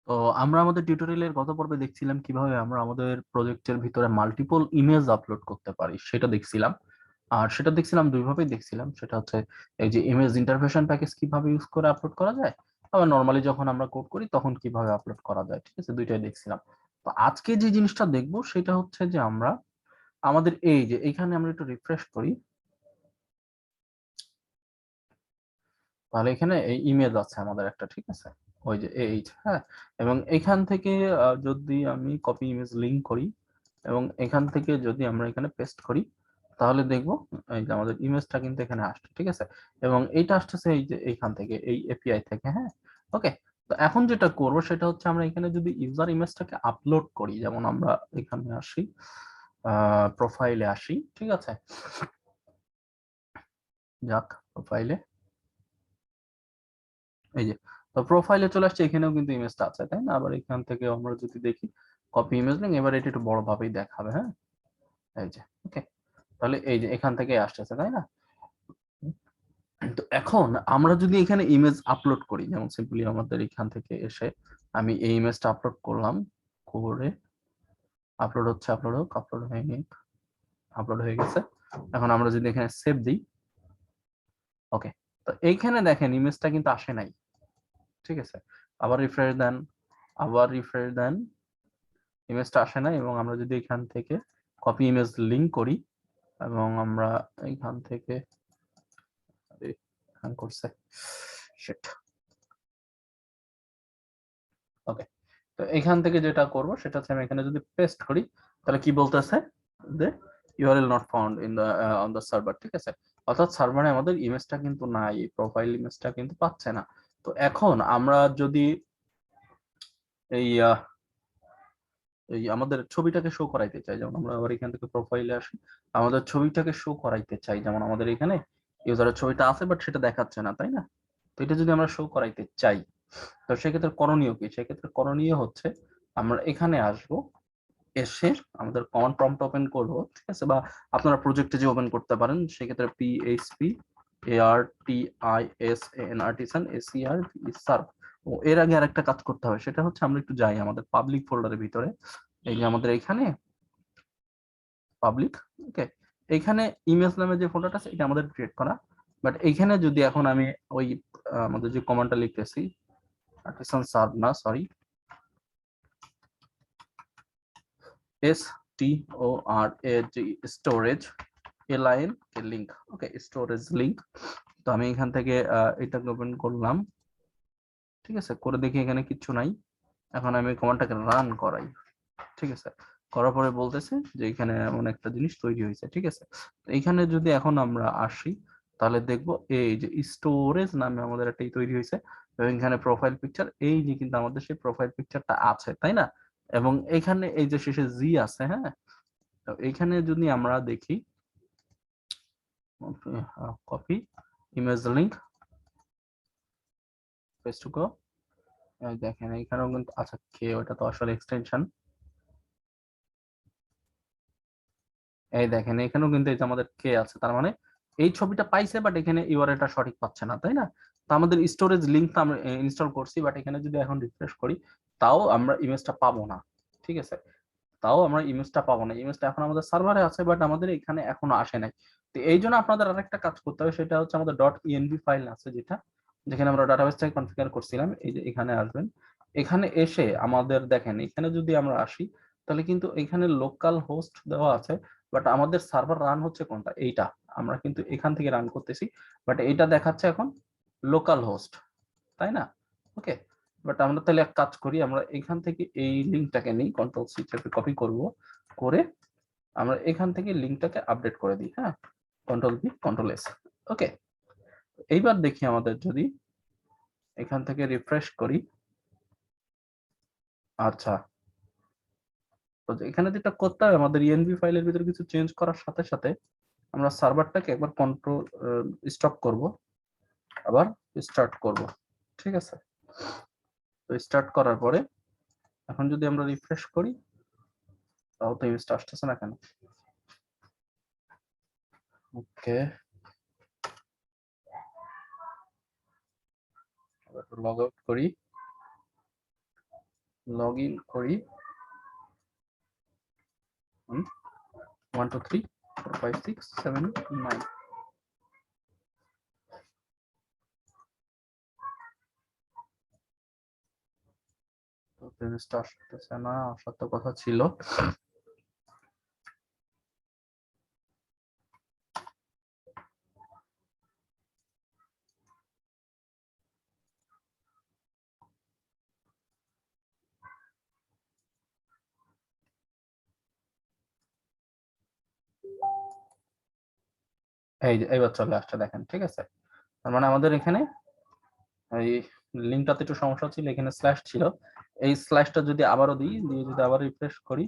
তো আমরা আমাদের টিউটোরিয়ালের গত পর্বে দেখছিলাম কিভাবে আমরা আমাদের প্রজেক্টের ভিতরে মাল্টিপল ইমেজ আপলোড করতে পারি, সেটা দেখছিলাম। আর সেটা দেখছিলাম দুইভাবেই দেখছিলাম, সেটা হচ্ছে এই যে ইমেজ ইন্টারফেশন প্যাকেজ কিভাবে ইউজ করে আপলোড করা যায়, আবার নর্মালি যখন আমরা কোড করি তখন কিভাবে আপলোড করা যায়। ঠিক আছে, দুইটাই দেখছিলাম। তো আজকে যে জিনিসটা দেখবো সেটা হচ্ছে যে আমরা আমাদের এই যে এইখানে আমরা একটু রিফ্রেশ করি, তাহলে এখানে এই ইমেজ আছে আমাদের একটা। ঠিক আছে, ওই যে এইট, হ্যাঁ। এবং এখান থেকে যদি আমি কপি ইমেজ লিংক করি এবং এখান থেকে যদি আমরা এখানে পেস্ট করি, তাহলে দেখবো এই যে আমাদের ইমেজটা কিন্তু এখানে আসছে। ঠিক আছে, এবং এইটা আসতেছে এই যে এইখান থেকে, এই এপিআই থেকে। হ্যাঁ, ওকে। তো এখন যেটা করব সেটা হচ্ছে আমরা এখানে যদি ইউজার ইমেজটাকে আপলোড করি, যেমন আমরা এখানে আসি, প্রোফাইলে আসি। ঠিক আছে, যাক প্রোফাইলে, এই যে, তো প্রোফাইলে চলে আসছে, এখানেও কিন্তু ইমেজটা আছে, তাই না? আবার এখান থেকে আমরা যদি দেখি কপি ইমেজ লিঙ্ক, এবার এটা একটু বড় ভাবেই দেখাবে। হ্যাঁ, এই যে, ওকে। তাহলে এই যে এখান থেকে আসতেছে, তাই না? তো এখন আমরা যদি এখানে ইমেজ আপলোড করি, যেমন সিম্পলি আমাদের এখান থেকে এসে আমি এই ইমেজটা আপলোড করলাম, করে আপলোড হচ্ছে, আপলোড হোক, আপলোড হয়ে নিক, আপলোড হয়ে গেছে। এখন আমরা যদি এখানে সেভ দিই, ওকে, তো এইখানে দেখেন ইমেজটা কিন্তু আসে নাই। ঠিক আছে, আবার রিফ্রেশ দেন, আবার রিফ্রেশ দেন, ইমেজটা আসে না। এবং আমরা যদি এখান থেকে কপি ইমেজ লিংক করি এবং আমরা এখান থেকে করছে শিট, ওকে। তো এখান থেকে যেটা করব সেটা হচ্ছে আমি এখানে যদি পেস্ট করি, তাহলে কি বলতেছে যে URL not found in the on the server. ঠিক আছে, অর্থাৎ সার্ভারে আমাদের ইমেজটা কিন্তু নাই, প্রোফাইল ইমেজটা কিন্তু পাচ্ছে না। তো এখন আমরা যদি এই এই আমাদের ছবিটাকে শো করাইতে চাই, যেমন আমরা আবার এখান থেকে প্রোফাইলে আসি, আমাদের ছবিটাকে শো করাইতে চাই, যেমন আমাদের এখানে ইউজারের ছবিটা আছে বাট সেটা দেখাচ্ছে না, তাই না? তো এটা যদি আমরা শো করাইতে চাই, তো সেক্ষেত্রে করণীয় কি? সেক্ষেত্রে করণীয় হচ্ছে আমরা এখানে আসব, এসে আমাদের কমান্ড প্রম্পট ওপেন করব। ঠিক আছে, বা আপনারা প্রজেক্টে যে ওপেন করতে পারেন, সেক্ষেত্রে পিএইচপি ARTISANRTSAN ACR সার্ভ। ও এর আগে আরেকটা কাজ করতে হবে, সেটা হচ্ছে আমরা একটু যাই আমাদের পাবলিক ফোল্ডারের ভিতরে। এই যে আমাদের এখানে পাবলিক, ওকে, এখানে ইমেজ নামে যে ফোল্ডারটা আছে এটা আমাদের ক্রিয়েট করা। বাট এইখানে যদি এখন আমি ওই আমাদের যে কমান্ডটা লিখতেছি, আর্টিসান সার্ভ না, সরি, STORAG স্টোরেজ এলাইন লিংক, ওকে, স্টোরেজ লিংক। তো আমি এখান থেকে এটাকে ওপেন করলাম। ঠিক আছে, করে দেখি এখানে কিচ্ছু নাই। এখন আমি কমান্ডটাকে রান করাই। ঠিক আছে, করার পরে বলতেছে যে এখানে এমন একটা জিনিস তৈরি হয়েছে। ঠিক আছে, তো এখানে যদি এখন আমরা আসি, তাহলে দেখবো এই যে স্টোরেজ নামে আমাদের একটা তৈরি হয়েছে, এবং এখানে প্রোফাইল পিকচার, এই যে কিন্তু আমাদের সেই প্রোফাইল পিকচারটা আছে, তাই না? এবং এখানে এই যে শেষে জি আছে, হ্যাঁ। তো এখানে যদি আমরা দেখি copy image link paste to go, দেখেন এখানেও কিন্তু আচ্ছা কে, ওটা তো আসলে এক্সটেনশন। এই দেখেন এখানেও কিন্তু এই যে আমাদের কে আছে, তার মানে এই ছবিটা পাইছে বাট এখানে ইউআরএলটা সঠিক পাচ্ছে না, তাই না? তো আমাদের স্টোরেজ লিংকটা আমরা ইনস্টল করছি, বাট এখানে যদি এখন রিফ্রেশ করি, তাও আমরা ইমেজটা পাবো না। ঠিক আছে, তাও আমরা ইমেজটা পাবো না। ইমেজটা এখন আমাদের সার্ভারে আছে বাট আমাদের এখানে এখনো আসে নাই। তো এই জন্য আপনাদের আরেকটা কাজ করতে হবে, সেটা হচ্ছে আমাদের .env ফাইল আছে, যেটা যেখানে আমরা ডাটাবেসটাকে কনফিগার করছিলাম। এই যে এখানে আসবেন, এখানে এসে আমাদের দেখেন এখানে যদি আমরা আসি, তাহলে কিন্তু এখানে লোকাল হোস্ট দেওয়া আছে, বাট আমাদের সার্ভার রান হচ্ছে কোনটা, এইটা। আমরা কিন্তু এখান থেকে রান করতেছি, বাট এইটা দেখাচ্ছে এখন লোকাল হোস্ট, তাই না? ওকে, বাট আমরা তাহলে এক কাজ করি, আমরা এখান থেকে এই লিঙ্কটাকে নিই, কন্ট্রোল সি চেপে কপি করব, করে আমরা এখান থেকে লিঙ্কটাকে আপডেট করে দিই। হ্যাঁ, কন্ট্রোল বি কন্ট্রোল এস, ওকে। এইবার দেখি আমাদের যদি এখান থেকে রিফ্রেশ করি, আচ্ছা, তো এখানে যেটা করতে হবে, আমাদের ইএনভি ফাইলের ভিতরে কিছু চেঞ্জ করার সাথে সাথে আমরা সার্ভারটাকে একবার কন্ট্রোল স্টপ করব, আবার স্টার্ট করব। ঠিক আছে, তো স্টার্ট করার পরে এখন যদি আমরা রিফ্রেশ করি, তাও তো ইমেজটা আসতেছে না কেন? ওকে, লগ আউট করি। লগ ইন করি 1 2 3 4 5 6 7 9 তো পেজটা আসতেছে না, আসার তো কথা ছিল। এই যে এবার চলে আসছে, দেখেন ঠিক আছে। তার মানে আমাদের এখানে এই লিঙ্কটাতে একটু সমস্যা ছিল, এখানে স্ল্যাশ ছিল। এই স্ল্যাশটা যদি আবারও দিই, দিয়ে যদি আবার রিফ্রেশ করি,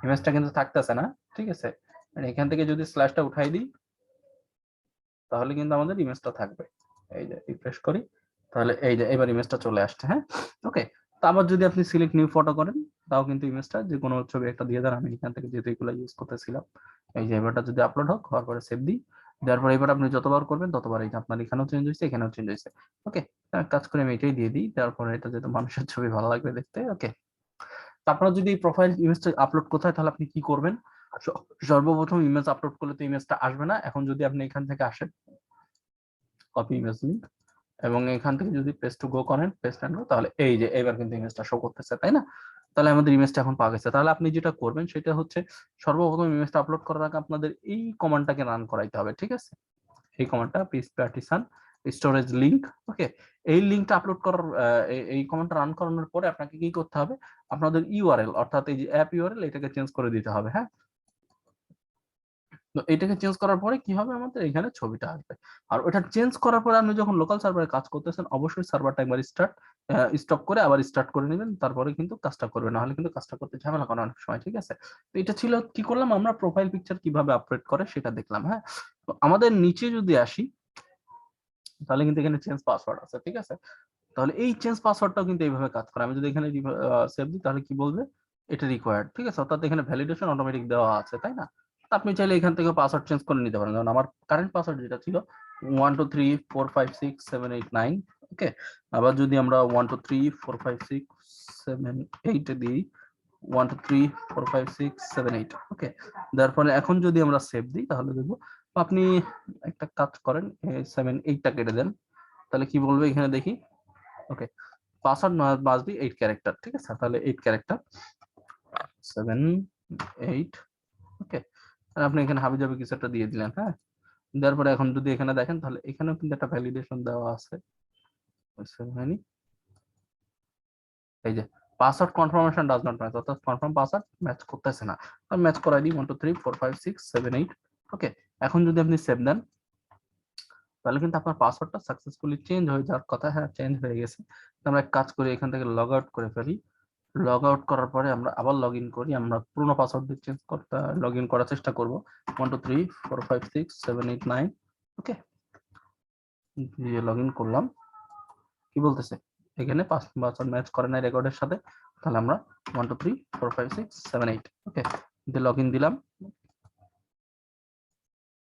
ইমেজটা কিন্তু থাকতেছে না, ঠিক আছে। মানে এখান থেকে যদি স্ল্যাশটা উঠাই দিই তাহলে কিন্তু আমাদের ইমেজটা থাকবে। এই যে রিফ্রেশ করি, তাহলে এই যে এবার ইমেজটা চলে আসছে। হ্যাঁ, ওকে। তো আবার যদি আপনি সিলেক্ট নিউ ফটো করেন, তাও কিন্তু ইমেজটা যে কোনো ছবি একটা দিয়ে দেন। আমি এখান থেকে যেহেতু এগুলো ইউজ করতেছিলাম, এই যে এবারটা যদি আপলোড হোক, হওয়ার পরে সেভ দিই, দেওয়ার পরে এবার আপনি যতবার করবেন ততবার এই যে আপনার এখানেও চেঞ্জ হয়েছে, এখানেও চেঞ্জ হয়েছে। ওকে, কাজ করে আমি এটাই দিয়ে দিই, তারপরে এটা যেহেতু মানুষের ছবি ভালো লাগবে দেখতে। ওকে, আপনারা যদি প্রোফাইল ইমেজটা আপলোড কোথায়, তাহলে আপনি কি করবেন? সর্বপ্রথম ইমেজ আপলোড করলে তো ইমেজটা আসবে না। এখন যদি আপনি এখান থেকে আসেন, কপি ইমেজ লিংক, এবং এখান থেকে যদি পেস্ট টু গো করেন, পেস্ট এন্ড গো, তাহলে এই যে এবার কিন্তু ইমেজটা শো করতেছে, তাই না? তাহলে আমাদের ইমেজটা এখন পাওয়া গেছে। তাহলে আপনি যেটা করবেন সেটা হচ্ছে, সর্বপ্রথম ইমেজটা আপলোড করার আগে আপনাদের এই কমান্ডটাকে রান করাইতে হবে, ঠিক আছে? এই কমান্ডটা পিএইচপি আর্টিসান স্টোরেজ লিংক। ওকে, এই লিংকটা আপলোড করার এই কমান্ডটা রান করানোর পরে আপনাকে কি করতে হবে? আপনাদের ইউআরএল, অর্থাৎ এই যে অ্যাপ ইউআরএল, এটাকে চেঞ্জ করে দিতে হবে। হ্যাঁ, তো এটাকে চেঞ্জ করার পরে কি হবে, আমাদের এখানে ছবিটা আসবে। আর ওটা চেঞ্জ করার পরে আপনি যখন লোকাল সার্ভারে কাজ করতেছেন, অবশ্যই সার্ভারটা একবার স্টপ করে আবার স্টার্ট করে নেবেন, তারপরে কিন্তু কাজটা করবে, না হলে কিন্তু কাজটা করতে ঝামেলা করে অনেক সময়, ঠিক আছে? তো এটা ছিল, কি করলাম আমরা, প্রোফাইল পিকচার কিভাবে আপডেট করে সেটা দেখলাম। হ্যাঁ, তো আমাদের নিচে যদি আসি, তাহলে কিন্তু এখানে চেঞ্জ পাসওয়ার্ড আছে, ঠিক আছে? তাহলে এই চেঞ্জ পাসওয়ার্ডটাও কিন্তু এইভাবে কাজ করে। আমি যদি এখানে সেভ দিই, তাহলে কি বলবে, এটা রিকোয়ার্ড, ঠিক আছে? অর্থাৎ এখানে ভ্যালিডেশন অটোমেটিক দেওয়া আছে, তাই না? তো আপনি চাইলে এখান থেকে পাসওয়ার্ড চেঞ্জ করে নিতে পারেন। যেমন আমার কারেন্ট পাসওয়ার্ড যেটা ছিল 1 2 3 4 5 6 7 8 9। ওকে, আবার যদি আমরা 1 2 3 4 5 6 7 8 দিই, 1 2 3 4 5 6 7 8। ওকে, তারপরে এখন যদি আমরা সেভ দিই, তাহলে দেখবো আপনি একটা কাজ করেন, 7 8টা কেটে দেন, তাহলে কি বলবে এখানে দেখি। ওকে, পাসওয়ার্ড মাস্ট বি 8 ক্যারেক্টার, ঠিক আছে? তাহলে 8 ক্যারেক্টার, 7 8। ওকে, আপনি এখানে হাবিজাবি কিছু একটা দিয়ে দিলেন। হ্যাঁ, দেওয়ার পরে এখন যদি এখানে দেখেন, তাহলে এখানেও কিন্তু একটা ভ্যালিডেশন দেওয়া আছে। এই যে password confirmation does not match, অর্থাৎ কনফার্ম পাসওয়ার্ড ম্যাচ করতেছে না। আমি ম্যাচ করাই দিই 1 2 3 4 5 6 7 8। ওকে, এখন যদি আপনি সেভ দেন, তাহলে কিন্তু আপনার পাসওয়ার্ডটা সাকসেসফুলি চেঞ্জ হয়ে যাওয়ার কথা। হ্যাঁ, চেঞ্জ হয়ে গেছে। আমরা এক কাজ করি, এখান থেকে লগ আউট করে ফেলি। লগ আউট করার পরে আমরা আবার লগ ইন করি, আমরা পুরোনো পাসওয়ার্ড দিয়ে চেঞ্জ করতে লগ ইন করার চেষ্টা করব। 1 2 3 4 5 6 7 8 9। ওকে, দিয়ে লগ ইন করলাম, কি বলতেছে এখানে পাসওয়ার্ড ম্যাচ করে নাই রেকর্ডের সাথে। তাহলে আমরা 1 2 3 4 5 6 7 8। ওকে, দিয়ে লগ ইন দিলাম,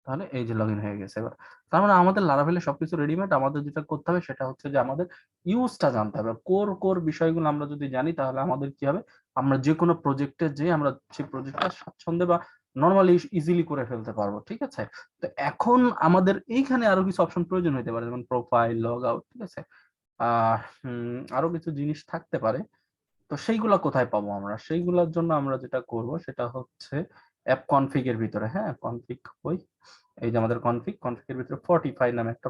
তাহলে এই যে লগ ইন হয়ে গেছে। এবার তার মানে আমাদের লারাভেলে সবকিছু রেডিমেড। আমাদের যেটা করতে হবে সেটা হচ্ছে যে আমাদের ইউজটা জানতে হবে। কোর কোর বিষয়গুলো আমরা যদি জানি, তাহলে আমাদের কি হবে, আমরা যে কোনো প্রজেক্টে যে আমরা সেই প্রজেক্টটা স্বাচ্ছন্দ্যে বা নর্মালি ইজিলি করে ফেলতে পারবো, ঠিক আছে? তো এখন আমাদের এইখানে আরো কিছু অপশন প্রয়োজন হতে পারে, যেমন প্রোফাইল, লগ আউট, ঠিক আছে? আরো কিছু জিনিস থাকতে পারে। তো সেইগুলা কোথায় পাবো আমরা? সেইগুলোর জন্য আমরা যেটা করব সেটা হচ্ছে অ্যাপ কনফিগ এর ভিতরে। হ্যাঁ, কনফিগ ওই, এই যে আমাদের কনফিগের ভিতরে 45 নামে একটা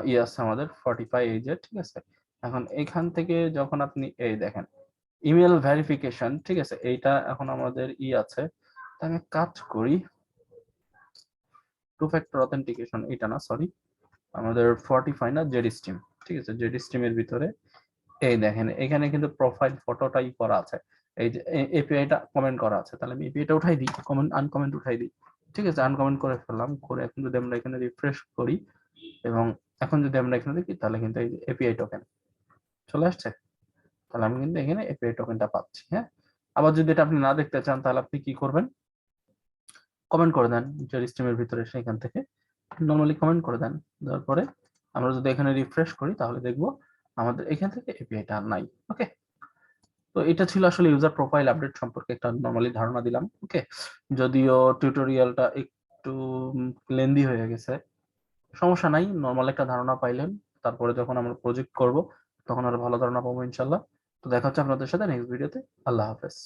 ইয়ে আছে আমাদের, 45 এই যে, ঠিক আছে? এখন এখান থেকে যখন আপনি এই দেখেন ইমেল ভেরিফিকেশন, ঠিক আছে, এইটা এখন আমাদের আছে। আমি কাজ করি, টু ফ্যাক্টর অথেন্টিকেশন, এটা না, সরি, আমাদের 45 না, জেড স্ট্রিম, ঠিক আছে? জেড স্ট্রিমের ভিতরে এই দেখেন এখানে কিন্তু প্রোফাইল ফটোটাই করা আছে। এই যে এপিআইটা কমেন্ট করা আছে, তাহলে আমি এপিআইটা উঠাই দিই, কমেন্ট আনকমেন্ট উঠাই দিই, ঠিক আছে? আনকমেন্ট করে ফেললাম, করে এখন যদি আমরা এখানে রিফ্রেশ করি, এবং এখন যদি আমরা এখানে দেখি, তাহলে কিন্তু এই যে এপিআই টোকেন চলে আসছে। তাহলে আমি কিন্তু এখানে এপিআই টোকেনটা পাচ্ছি। হ্যাঁ, আবার যদি এটা আপনি না দেখতে চান, তাহলে আপনি কি করবেন, কমেন্ট করে দেন যে স্ট্রিমের ভিতরে, সেখান থেকে নর্মালি কমেন্ট করে দেন। তারপরে আমরা যদি এখানে রিফ্রেশ করি, তাহলে দেখবো আমাদের এখান থেকে এপিআইটা নাই। ওকে, তো এটা ছিল আসলে ইউজার প্রোফাইল আপডেট সম্পর্কে একটা নরমালি ধারণা দিলাম। ওকে, যদিও টিউটোরিয়ালটা একটু লেন্দি হয়ে গেছে, সমস্যা নাই, নরমাল একটা ধারণা পাইলেন। তারপরে যখন আমরা প্রজেক্ট করব তখন আরো ভালো ধারণা পাবো ইনশাল্লাহ। তো দেখা হচ্ছে আপনাদের সাথে নেক্সট ভিডিওতে। আল্লাহ হাফেজ।